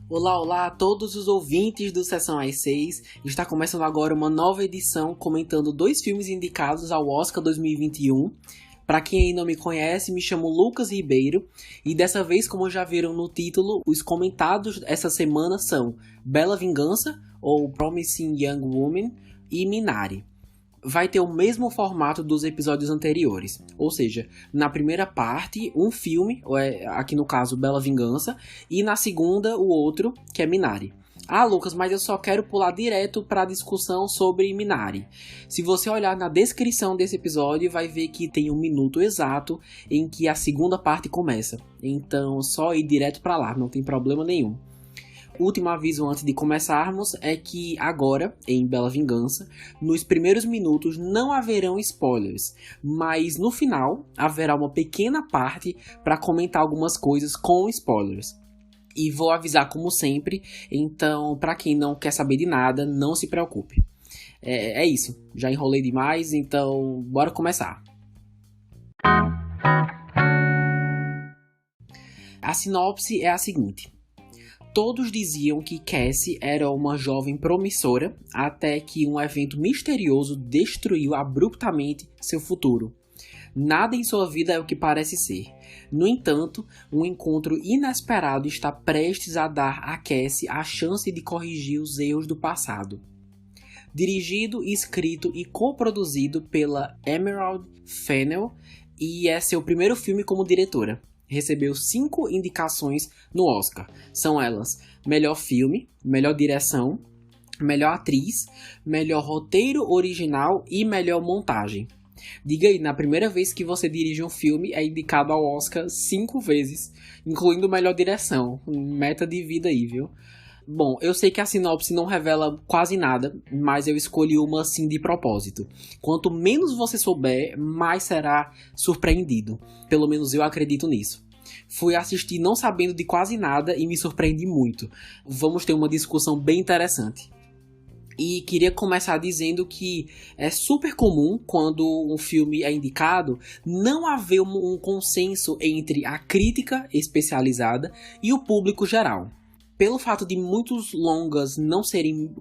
Olá, olá a todos os ouvintes do Sessão às 6. Está começando agora uma nova edição comentando 2 filmes indicados ao Oscar 2021. Para quem aí não me conhece, me chamo Lucas Ribeiro e dessa vez, como já viram no título, os comentados essa semana são Bela Vingança, ou Promising Young Woman, e Minari. Vai ter o mesmo formato dos episódios anteriores, ou seja, na primeira parte, um filme, aqui no caso Bela Vingança, e na segunda, o outro, que é Minari. Ah, Lucas, mas eu só quero pular direto para a discussão sobre Minari. Se você olhar na descrição desse episódio, vai ver que tem 1 minuto exato em que a segunda parte começa. Então, só ir direto para lá, não tem problema nenhum. Último aviso antes de começarmos é que agora, em Bela Vingança, nos primeiros minutos não haverão spoilers, mas no final haverá uma pequena parte para comentar algumas coisas com spoilers. E vou avisar como sempre, então para quem não quer saber de nada, não se preocupe. É isso, já enrolei demais, então bora começar. A sinopse é a seguinte. Todos diziam que Cassie era uma jovem promissora, até que um evento misterioso destruiu abruptamente seu futuro. Nada em sua vida é o que parece ser. No entanto, um encontro inesperado está prestes a dar a Cassie a chance de corrigir os erros do passado. Dirigido, escrito e coproduzido pela Emerald Fennell, e é seu primeiro filme como diretora. Recebeu 5 indicações no Oscar. São elas: melhor filme, melhor direção, melhor atriz, melhor roteiro original e melhor montagem. Diga aí, na primeira vez que você dirige um filme, é indicado ao Oscar 5 vezes, incluindo melhor direção. Meta de vida aí, viu? Bom, eu sei que a sinopse não revela quase nada, mas eu escolhi uma assim de propósito. Quanto menos você souber, mais será surpreendido. Pelo menos eu acredito nisso. Fui assistir não sabendo de quase nada e me surpreendi muito. Vamos ter uma discussão bem interessante. E queria começar dizendo que é super comum, quando um filme é indicado, não haver um consenso entre a crítica especializada e o público geral. Pelo fato de muitos longas não serem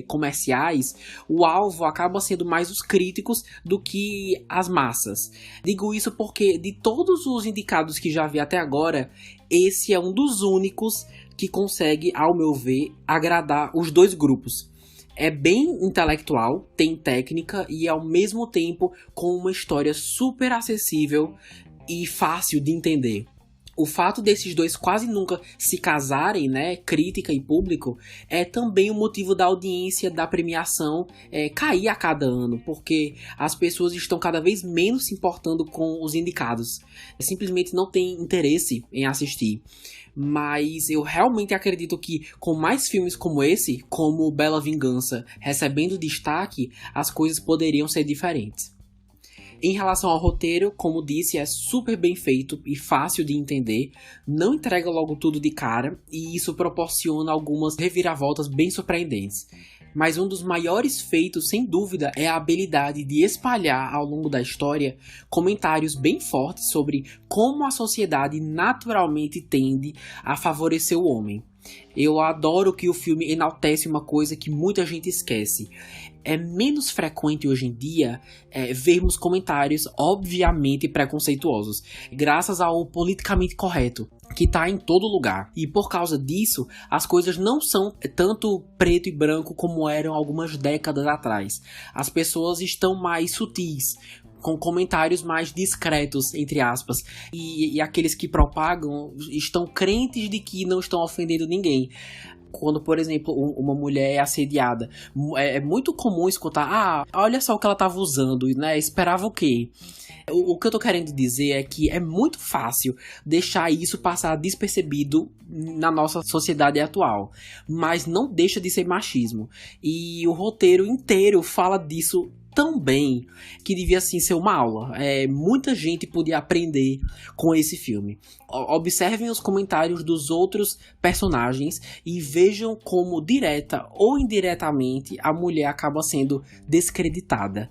comerciais, o alvo acaba sendo mais os críticos do que as massas. Digo isso porque de todos os indicados que já vi até agora, esse é um dos únicos que consegue, ao meu ver, agradar os 2 grupos. É bem intelectual, tem técnica e ao mesmo tempo com uma história super acessível e fácil de entender. O fato desses 2 quase nunca se casarem, né, crítica e público, é também o motivo da audiência da premiação cair a cada ano, porque as pessoas estão cada vez menos se importando com os indicados. Simplesmente não tem interesse em assistir. Mas eu realmente acredito que com mais filmes como esse, como Bela Vingança, recebendo destaque, as coisas poderiam ser diferentes. Em relação ao roteiro, como disse, é super bem feito e fácil de entender, não entrega logo tudo de cara e isso proporciona algumas reviravoltas bem surpreendentes. Mas um dos maiores feitos, sem dúvida, é a habilidade de espalhar ao longo da história comentários bem fortes sobre como a sociedade naturalmente tende a favorecer o homem. Eu adoro que o filme enaltece uma coisa que muita gente esquece. É menos frequente hoje em dia vermos comentários obviamente preconceituosos, graças ao politicamente correto, que está em todo lugar. E por causa disso, as coisas não são tanto preto e branco como eram algumas décadas atrás. As pessoas estão mais sutis, com comentários mais discretos, entre aspas, e aqueles que propagam estão crentes de que não estão ofendendo ninguém. Quando, por exemplo, uma mulher é assediada, é muito comum escutar: olha só o que ela estava usando, né? Esperava o quê? O que eu tô querendo dizer é que é muito fácil deixar isso passar despercebido na nossa sociedade atual, mas não deixa de ser machismo. E o roteiro inteiro fala disso tão bem que devia assim ser uma aula. Muita gente podia aprender com esse filme. Observem os comentários dos outros personagens e vejam como, direta ou indiretamente, a mulher acaba sendo descreditada.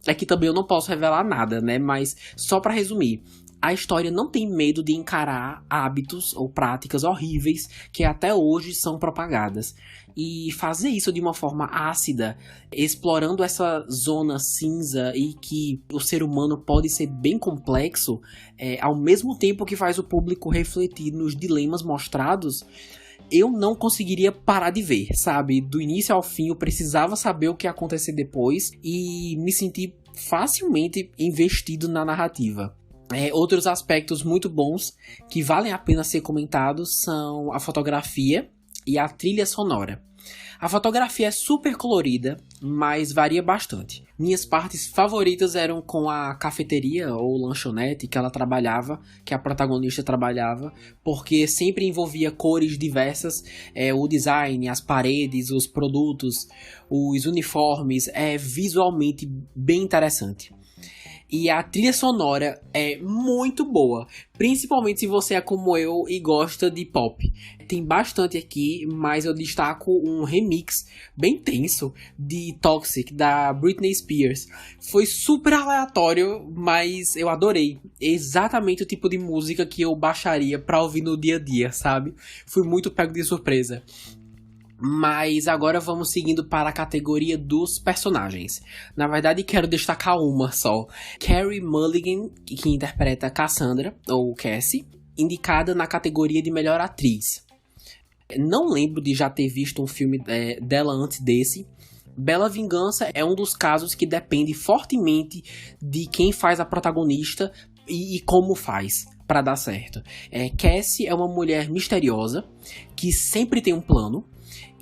Aqui também eu não posso revelar nada, né? Mas só para resumir, a história não tem medo de encarar hábitos ou práticas horríveis que até hoje são propagadas. E fazer isso de uma forma ácida, explorando essa zona cinza e que o ser humano pode ser bem complexo, ao mesmo tempo que faz o público refletir nos dilemas mostrados, eu não conseguiria parar de ver, sabe? Do início ao fim eu precisava saber o que ia acontecer depois e me senti facilmente investido na narrativa. Outros aspectos muito bons que valem a pena ser comentados são a fotografia e a trilha sonora. A fotografia é super colorida, mas varia bastante. Minhas partes favoritas eram com a cafeteria ou lanchonete que ela trabalhava, que a protagonista trabalhava, porque sempre envolvia cores diversas, o design, as paredes, os produtos, os uniformes, é visualmente bem interessante. E a trilha sonora é muito boa, principalmente se você é como eu e gosta de pop. Tem bastante aqui, mas eu destaco um remix bem tenso de Toxic, da Britney Spears. Foi super aleatório, mas eu adorei. Exatamente o tipo de música que eu baixaria pra ouvir no dia a dia, sabe? Fui muito pego de surpresa. Mas agora vamos seguindo para a categoria dos personagens. Na verdade, quero destacar uma só. Carey Mulligan, que interpreta Cassandra, ou Cassie, indicada na categoria de melhor atriz. Não lembro de já ter visto um filme dela antes desse. Bela Vingança é um dos casos que depende fortemente de quem faz a protagonista e como faz para dar certo. Cassie é uma mulher misteriosa que sempre tem um plano.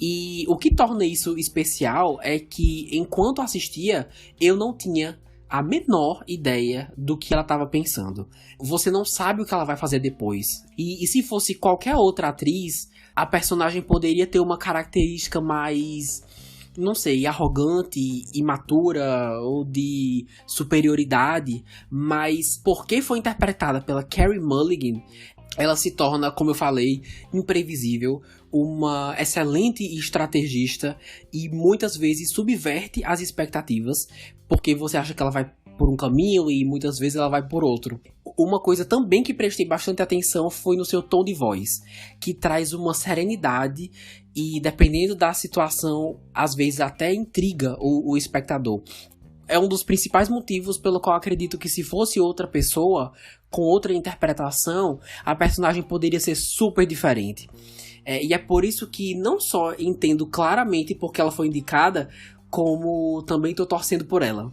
E o que torna isso especial é que, enquanto assistia, eu não tinha a menor ideia do que ela estava pensando. Você não sabe o que ela vai fazer depois. E se fosse qualquer outra atriz, a personagem poderia ter uma característica mais, não sei, arrogante, imatura ou de superioridade. Mas porque foi interpretada pela Carey Mulligan, ela se torna, como eu falei, imprevisível, uma excelente estrategista e muitas vezes subverte as expectativas, porque você acha que ela vai por um caminho e muitas vezes ela vai por outro. Uma coisa também que prestei bastante atenção foi no seu tom de voz, que traz uma serenidade e, dependendo da situação, às vezes até intriga o espectador. É um dos principais motivos pelo qual acredito que, se fosse outra pessoa, com outra interpretação, a personagem poderia ser super diferente. E é por isso que não só entendo claramente porque ela foi indicada, como também estou torcendo por ela.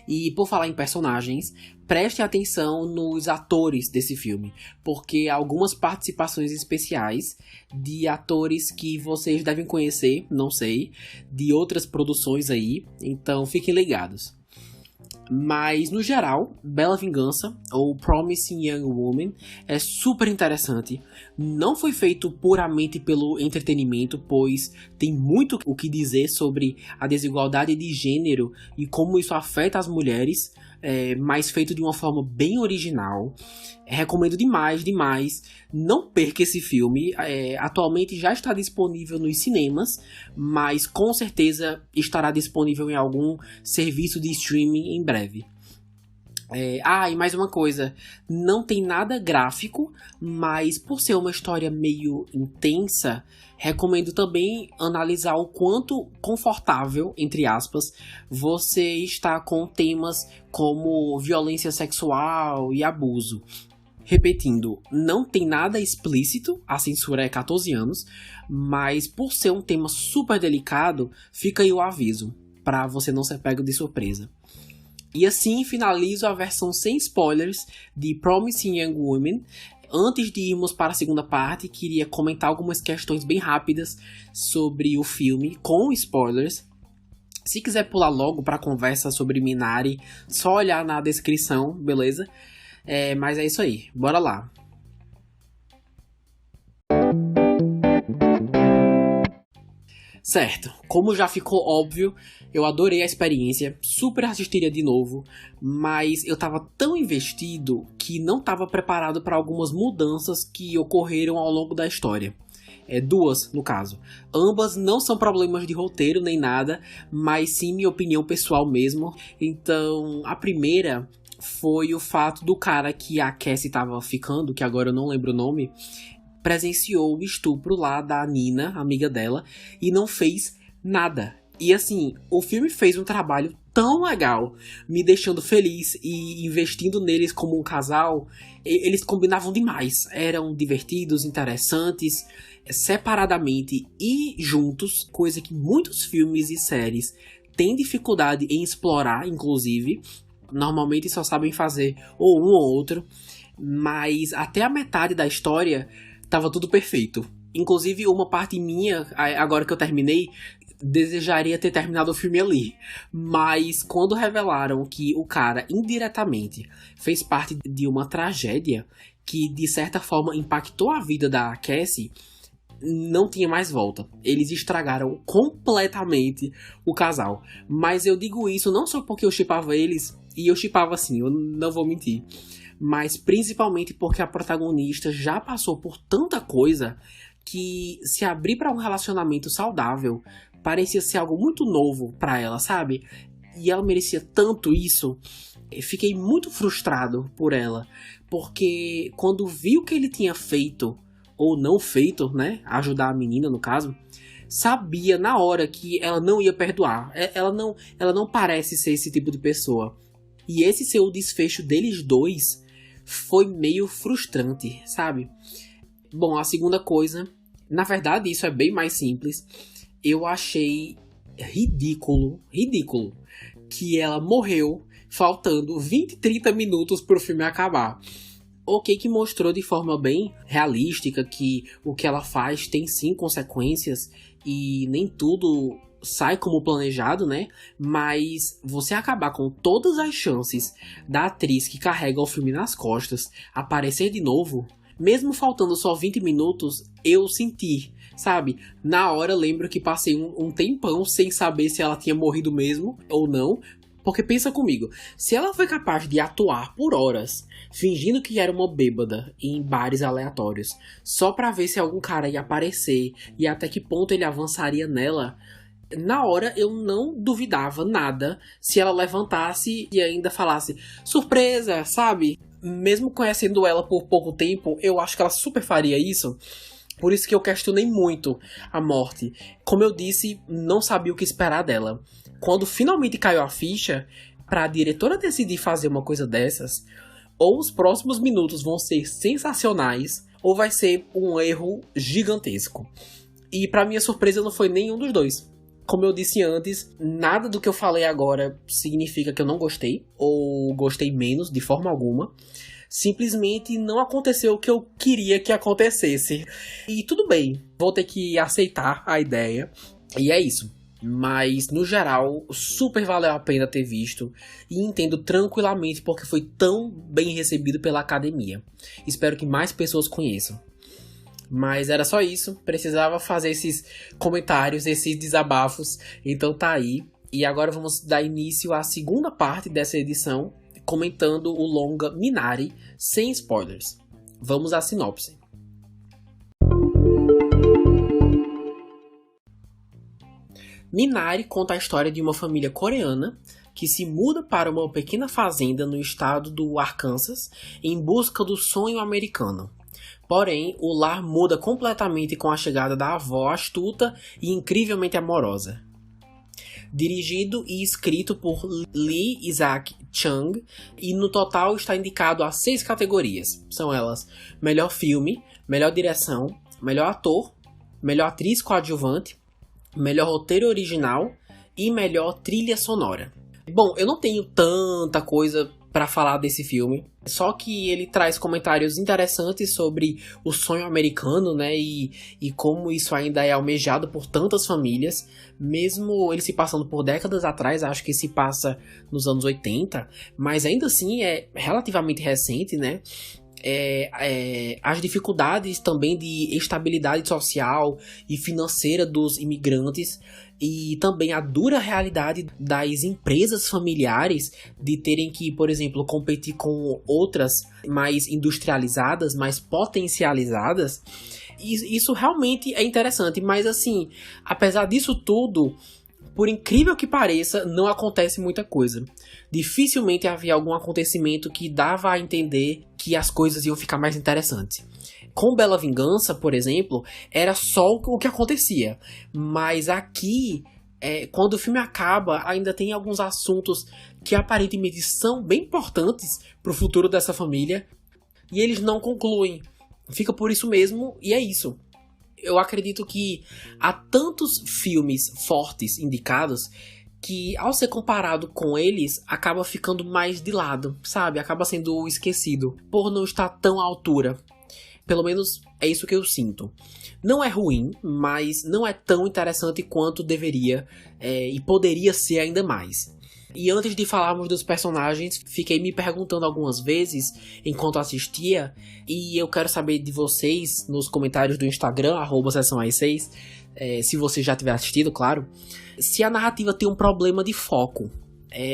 E por falar em personagens, prestem atenção nos atores desse filme, porque algumas participações especiais de atores que vocês devem conhecer, não sei, de outras produções aí, então fiquem ligados. Mas, no geral, Bela Vingança, ou Promising Young Woman, é super interessante. Não foi feito puramente pelo entretenimento, pois tem muito o que dizer sobre a desigualdade de gênero e como isso afeta as mulheres, mas feito de uma forma bem original. Recomendo demais. Não perca esse filme. Atualmente já está disponível nos cinemas, mas com certeza estará disponível em algum serviço de streaming em breve. E mais uma coisa, não tem nada gráfico, mas por ser uma história meio intensa, recomendo também analisar o quanto confortável, entre aspas, você está com temas como violência sexual e abuso. Repetindo, não tem nada explícito, a censura é 14 anos, mas por ser um tema super delicado, fica aí o aviso, para você não ser pego de surpresa. E assim finalizo a versão sem spoilers de Promising Young Woman. Antes de irmos para a segunda parte, queria comentar algumas questões bem rápidas sobre o filme, com spoilers. Se quiser pular logo para a conversa sobre Minari, só olhar na descrição, beleza? Mas é isso aí, bora lá. Certo, como já ficou óbvio, eu adorei a experiência, super assistiria de novo, mas eu tava tão investido que não tava preparado para algumas mudanças que ocorreram ao longo da história. Duas, no caso. Ambas não são problemas de roteiro nem nada, mas sim minha opinião pessoal mesmo. Então, a primeira foi o fato do cara que a Cassie tava ficando, que agora eu não lembro o nome, presenciou o estupro lá da Nina, amiga dela, e não fez nada. E assim, o filme fez um trabalho tão legal, me deixando feliz e investindo neles como um casal. Eles combinavam demais, eram divertidos, interessantes, separadamente e juntos, coisa que muitos filmes e séries têm dificuldade em explorar, inclusive. Normalmente só sabem fazer ou um ou outro, mas até a metade da história tava tudo perfeito. Inclusive, uma parte minha, agora que eu terminei, desejaria ter terminado o filme ali. Mas quando revelaram que o cara, indiretamente, fez parte de uma tragédia que, de certa forma, impactou a vida da Cassie, não tinha mais volta. Eles estragaram completamente o casal. Mas eu digo isso não só porque eu shippava eles, e eu shippava assim, eu não vou mentir, mas principalmente porque a protagonista já passou por tanta coisa que se abrir para um relacionamento saudável parecia ser algo muito novo para ela, sabe? E ela merecia tanto isso. Eu fiquei muito frustrado por ela, porque quando vi o que ele tinha feito, ou não feito, né? Ajudar a menina, no caso, sabia na hora que ela não ia perdoar. Ela não parece ser esse tipo de pessoa. E esse ser o desfecho deles dois foi meio frustrante, sabe? Bom, a segunda coisa, na verdade isso é bem mais simples. Eu achei ridículo que ela morreu faltando 20, 30 minutos pro filme acabar. Ok, que mostrou de forma bem realística que o que ela faz tem sim consequências e nem tudo sai como planejado, né? Mas você acabar com todas as chances da atriz que carrega o filme nas costas aparecer de novo, mesmo faltando só 20 minutos, eu senti, sabe? Na hora lembro que passei um tempão sem saber se ela tinha morrido mesmo ou não. Porque pensa comigo, se ela foi capaz de atuar por horas, fingindo que era uma bêbada em bares aleatórios, só pra ver se algum cara ia aparecer e até que ponto ele avançaria nela, na hora eu não duvidava nada se ela levantasse e ainda falasse surpresa, sabe? Mesmo conhecendo ela por pouco tempo, eu acho que ela super faria isso. Por isso que eu questionei muito a morte. Como eu disse, não sabia o que esperar dela. Quando finalmente caiu a ficha, para a diretora decidir fazer uma coisa dessas, ou os próximos minutos vão ser sensacionais, ou vai ser um erro gigantesco. E para minha surpresa não foi nenhum dos dois. Como eu disse antes, nada do que eu falei agora significa que eu não gostei, ou gostei menos de forma alguma. Simplesmente não aconteceu o que eu queria que acontecesse. E tudo bem, vou ter que aceitar a ideia. E é isso. Mas, no geral, super valeu a pena ter visto. E entendo tranquilamente porque foi tão bem recebido pela academia. Espero que mais pessoas conheçam. Mas era só isso. Precisava fazer esses comentários, esses desabafos. Então tá aí. E agora vamos dar início à segunda parte dessa edição, comentando o longa Minari, sem spoilers. Vamos à sinopse. Minari conta a história de uma família coreana que se muda para uma pequena fazenda no estado do Arkansas em busca do sonho americano. Porém, o lar muda completamente com a chegada da avó astuta e incrivelmente amorosa. Dirigido e escrito por Lee Isaac Chung, e no total está indicado a 6 categorias. São elas: melhor filme, melhor direção, melhor ator, melhor atriz coadjuvante, melhor roteiro original e melhor trilha sonora. Bom, eu não tenho tanta coisa para falar desse filme, só que ele traz comentários interessantes sobre o sonho americano, né, e como isso ainda é almejado por tantas famílias, mesmo ele se passando por décadas atrás. Acho que se passa nos anos 80, mas ainda assim é relativamente recente, né. As dificuldades também de estabilidade social e financeira dos imigrantes, e também a dura realidade das empresas familiares de terem que, por exemplo, competir com outras mais industrializadas, mais potencializadas. Isso realmente é interessante, mas assim, apesar disso tudo, Por incrível que pareça, não acontece muita coisa. Dificilmente havia algum acontecimento que dava a entender que as coisas iam ficar mais interessantes. Com Bela Vingança, por exemplo, era só o que acontecia. Mas aqui, quando o filme acaba, ainda tem alguns assuntos que aparentemente são bem importantes para o futuro dessa família. E eles não concluem. Fica por isso mesmo, e é isso. Eu acredito que há tantos filmes fortes indicados que, ao ser comparado com eles, acaba ficando mais de lado, sabe? Acaba sendo esquecido por não estar tão à altura. Pelo menos é isso que eu sinto. Não é ruim, mas não é tão interessante quanto deveria e poderia ser ainda mais. E antes de falarmos dos personagens, fiquei me perguntando algumas vezes enquanto assistia, e eu quero saber de vocês nos comentários do Instagram, @sessãoai6, se você já tiver assistido, claro, se a narrativa tem um problema de foco.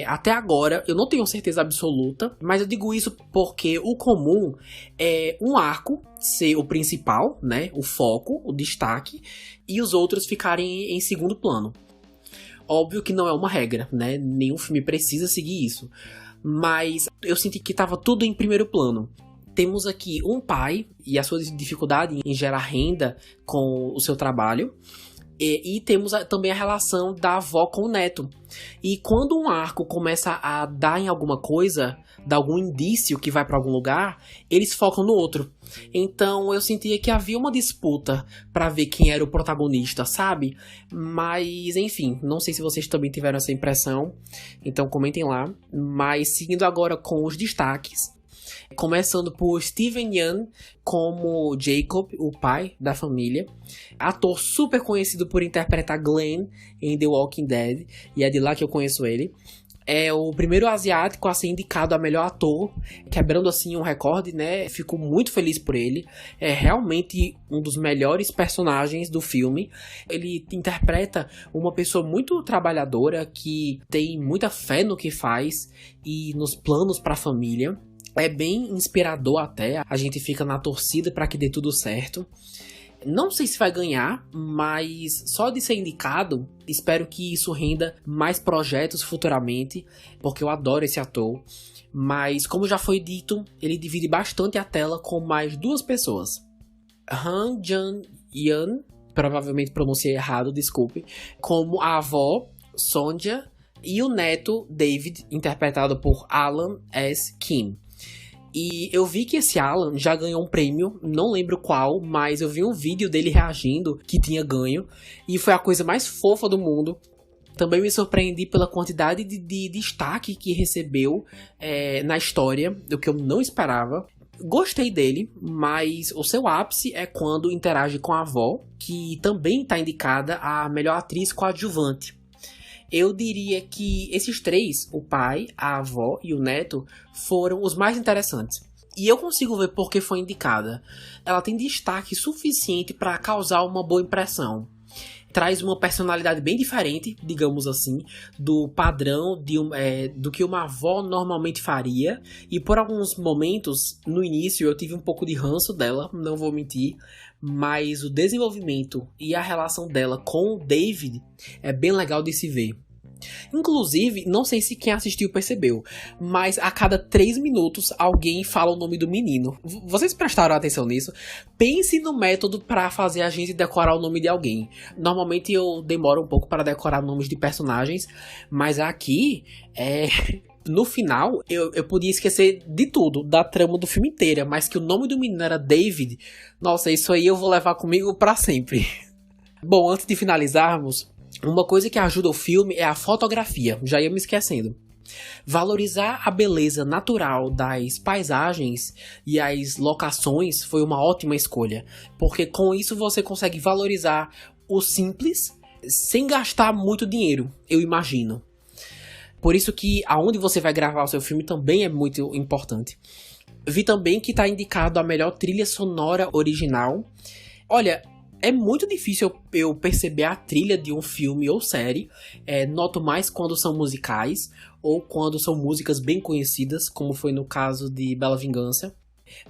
Até agora, eu não tenho certeza absoluta, mas eu digo isso porque o comum é um arco ser o principal, né, o foco, o destaque, e os outros ficarem em segundo plano. Óbvio que não é uma regra, né? Nenhum filme precisa seguir isso. Mas eu senti que estava tudo em primeiro plano. Temos aqui um pai e a sua dificuldade em gerar renda com o seu trabalho. E temos também a relação da avó com o neto. E quando um arco começa a dar em alguma coisa, dar algum indício que vai para algum lugar, eles focam no outro. Então eu sentia que havia uma disputa para ver quem era o protagonista, sabe? Mas enfim, não sei se vocês também tiveram essa impressão, então comentem lá. Mas seguindo agora com os destaques, começando por Steven Yeun como Jacob, o pai da família. Ator super conhecido por interpretar Glenn em The Walking Dead, e é de lá que eu conheço ele. É o primeiro asiático a ser indicado a melhor ator, quebrando assim um recorde, né? Fico muito feliz por ele. É realmente um dos melhores personagens do filme. Ele interpreta uma pessoa muito trabalhadora, que tem muita fé no que faz e nos planos para a família. É bem inspirador até, a gente fica na torcida para que dê tudo certo. Não sei se vai ganhar, mas só de ser indicado, espero que isso renda mais projetos futuramente, porque eu adoro esse ator. Mas, como já foi dito, ele divide bastante a tela com mais duas pessoas. Han Jun-yeon, provavelmente pronunciei errado, desculpe, como a avó, Sonja, e o neto, David, interpretado por Alan S. Kim. E eu vi que esse Alan já ganhou um prêmio, não lembro qual, mas eu vi um vídeo dele reagindo que tinha ganho, e foi a coisa mais fofa do mundo. Também me surpreendi pela quantidade de destaque que recebeu na história, do que eu não esperava. Gostei dele, mas o seu ápice é quando interage com a avó, que também está indicada a melhor atriz coadjuvante. Eu diria que esses três, o pai, a avó e o neto, foram os mais interessantes. E eu consigo ver por que foi indicada. Ela tem destaque suficiente para causar uma boa impressão. Traz uma personalidade bem diferente, digamos assim, do padrão do que uma avó normalmente faria. E por alguns momentos, no início, eu tive um pouco de ranço dela, não vou mentir. Mas o desenvolvimento e a relação dela com o David é bem legal de se ver. Inclusive, não sei se quem assistiu percebeu, mas a cada 3 minutos alguém fala o nome do menino. Vocês prestaram atenção nisso? Pense no método para fazer a gente decorar o nome de alguém. Normalmente eu demoro um pouco para decorar nomes de personagens, mas aqui no final, eu podia esquecer de tudo, da trama do filme inteira, mas que o nome do menino era David, nossa, isso aí eu vou levar comigo pra sempre. Bom, antes de finalizarmos, uma coisa que ajuda o filme é a fotografia, já ia me esquecendo. Valorizar a beleza natural das paisagens e as locações foi uma ótima escolha, porque com isso você consegue valorizar o simples sem gastar muito dinheiro, eu imagino. Por isso que aonde você vai gravar o seu filme também é muito importante. Vi também que está indicado a melhor trilha sonora original. Olha, é muito difícil eu perceber a trilha de um filme ou série. Noto mais quando são musicais ou quando são músicas bem conhecidas, como foi no caso de Bela Vingança.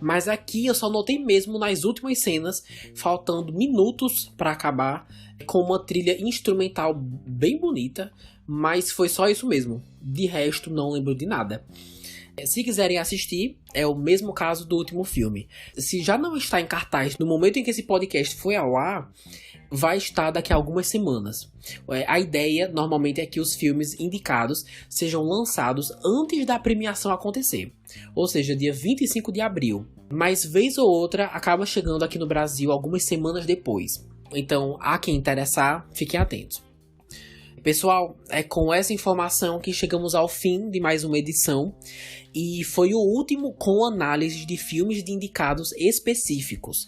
Mas aqui eu só notei mesmo nas últimas cenas, faltando minutos pra acabar, com uma trilha instrumental bem bonita, mas foi só isso mesmo. De resto, não lembro de nada. Se quiserem assistir, é o mesmo caso do último filme. Se já não está em cartaz no momento em que esse podcast foi ao ar, vai estar daqui a algumas semanas. A ideia, normalmente, é que os filmes indicados sejam lançados antes da premiação acontecer. Ou seja, dia 25 de abril. Mas, vez ou outra, acaba chegando aqui no Brasil algumas semanas depois. Então, a quem interessar, fiquem atentos. Pessoal, é com essa informação que chegamos ao fim de mais uma edição, e foi o último com análise de filmes de indicados específicos.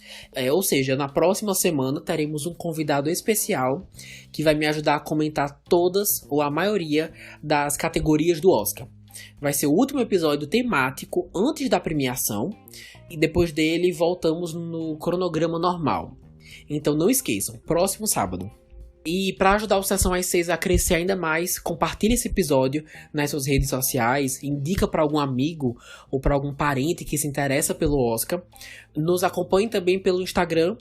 Ou seja, na próxima semana teremos um convidado especial que vai me ajudar a comentar todas ou a maioria das categorias do Oscar. Vai ser o último episódio temático antes da premiação, e depois dele voltamos no cronograma normal. Então não esqueçam, próximo sábado. E para ajudar o Sessão às 6 a crescer ainda mais, compartilhe esse episódio nas suas redes sociais, indica para algum amigo ou para algum parente que se interessa pelo Oscar. Nos acompanhe também pelo Instagram,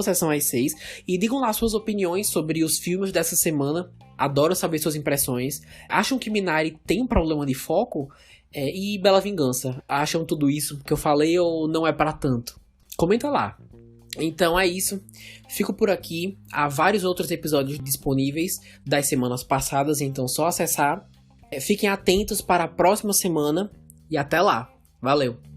@Sessão às 6, e digam lá suas opiniões sobre os filmes dessa semana. Adoro saber suas impressões. Acham que Minari tem um problema de foco? E Bela Vingança? Acham tudo isso que eu falei ou não é para tanto? Comenta lá. Então é isso, fico por aqui, há vários outros episódios disponíveis das semanas passadas, então só acessar. Fiquem atentos para a próxima semana e até lá, valeu!